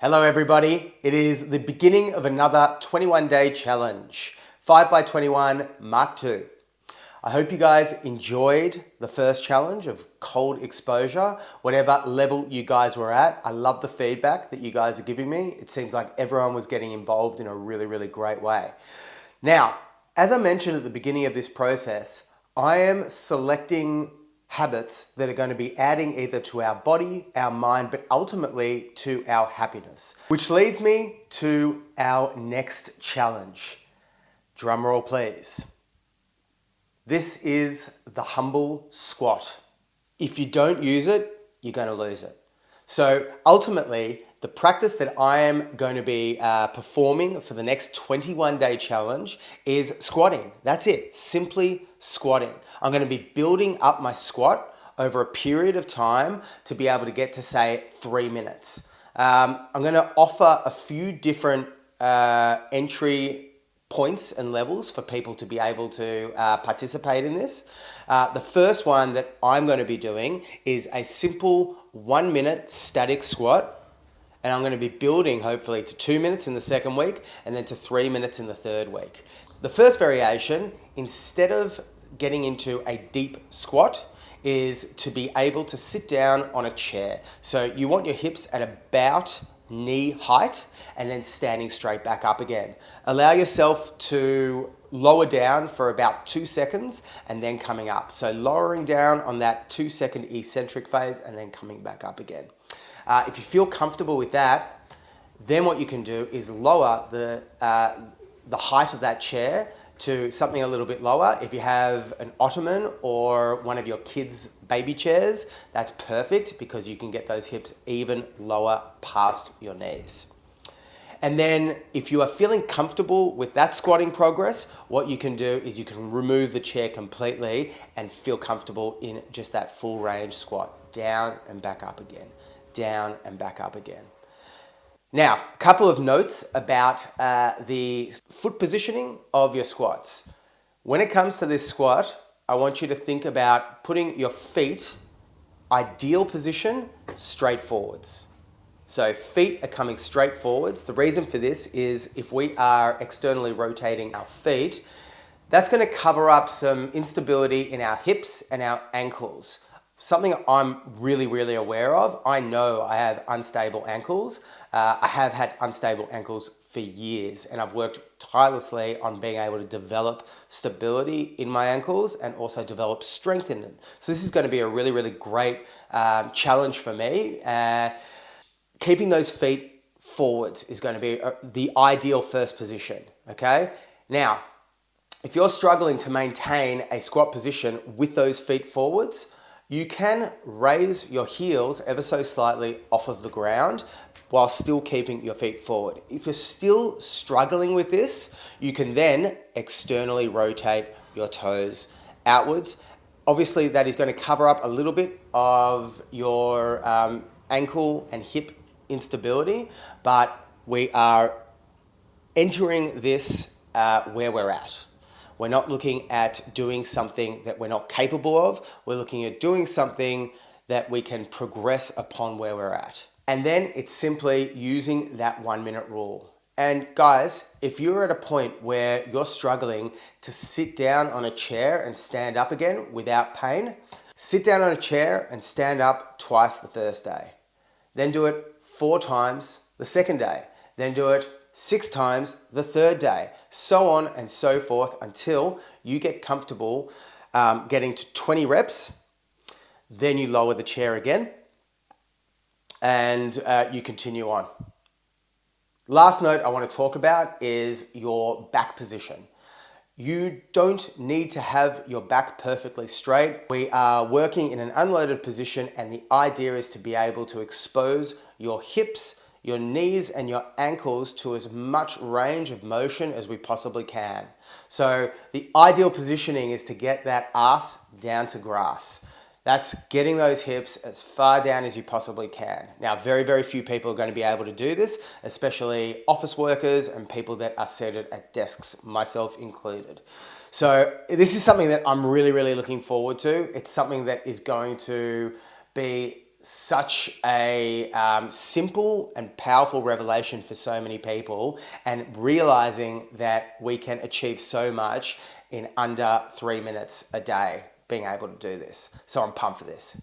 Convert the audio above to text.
Hello everybody, it is the beginning of another 21-day challenge, 5x21 Mark II. I hope you guys enjoyed the first challenge of cold exposure, whatever level you guys were at. I love the feedback that you guys are giving me. It seems like everyone was getting involved in a really great way. Now, as I mentioned at the beginning of this process, I am selecting habits that are going to be adding either to our body, our mind, but ultimately to our happiness. Which leads me to our next challenge. Drum roll, please. This is the humble squat. If you don't use it, you're going to lose it. So ultimately, the practice that I am going to be performing for the next 21-day challenge is squatting. That's it, simply squatting. I'm going to be building up my squat over a period of time to be able to get to, say, 3 minutes. I'm going to offer a few different entry points and levels for people to be able to participate in this. The first one that I'm going to be doing is a simple 1 minute static squat. And I'm going to be building hopefully to 2 minutes in the second week and then to 3 minutes in the third week. The first variation, instead of getting into a deep squat, is to be able to sit down on a chair. So you want your hips at about knee height and then standing straight back up again. Allow yourself to lower down for about 2 seconds and then coming up. So lowering down on that 2-second eccentric phase and then coming back up again. If you feel comfortable with that, then what you can do is lower the height of that chair to something a little bit lower. If you have an ottoman or one of your kids' baby chairs, that's perfect because you can get those hips even lower past your knees. And then if you are feeling comfortable with that squatting progress, what you can do is you can remove the chair completely and feel comfortable in just that full range squat, down and back up again. Down and back up again. Now, a couple of notes about the foot positioning of your squats. When it comes to this squat, I want you to think about putting your feet, ideal position, straight forwards. So feet are coming straight forwards. The reason for this is if we are externally rotating our feet, that's going to cover up some instability in our hips and our ankles. Something I'm really aware of. I know I have unstable ankles. I have had unstable ankles for years and I've worked tirelessly on being able to develop stability in my ankles and also develop strength in them. So this is going to be a really great challenge for me. Keeping those feet forwards is going to be the ideal first position, okay? Now, if you're struggling to maintain a squat position with those feet forwards, you can raise your heels ever so slightly off of the ground while still keeping your feet forward. If you're still struggling with this, you can then externally rotate your toes outwards. Obviously, that is going to cover up a little bit of your ankle and hip instability, but we are entering this where we're at. We're not looking at doing something that we're not capable of. We're looking at doing something that we can progress upon where we're at. And then it's simply using that 1 minute rule. And guys, if you're at a point where you're struggling to sit down on a chair and stand up again without pain, sit down on a chair and stand up twice the first day. Then do it 4 times the second day. Then do it 6 times the third day, so on and so forth until you get comfortable getting to 20 reps. Then you lower the chair again and you continue on. Last note I want to talk about is your back position. You don't need to have your back perfectly straight. We are working in an unloaded position and the idea is to be able to expose your hips, your knees and your ankles to as much range of motion as we possibly can. So the ideal positioning is to get that ass down to grass. That's getting those hips as far down as you possibly can. Now, very few people are going to be able to do this, especially office workers and people that are seated at desks, myself included. So this is something that I'm really looking forward to. It's something that is going to be such a simple and powerful revelation for so many people, and realizing that we can achieve so much in under 3 minutes a day being able to do this. So I'm pumped for this.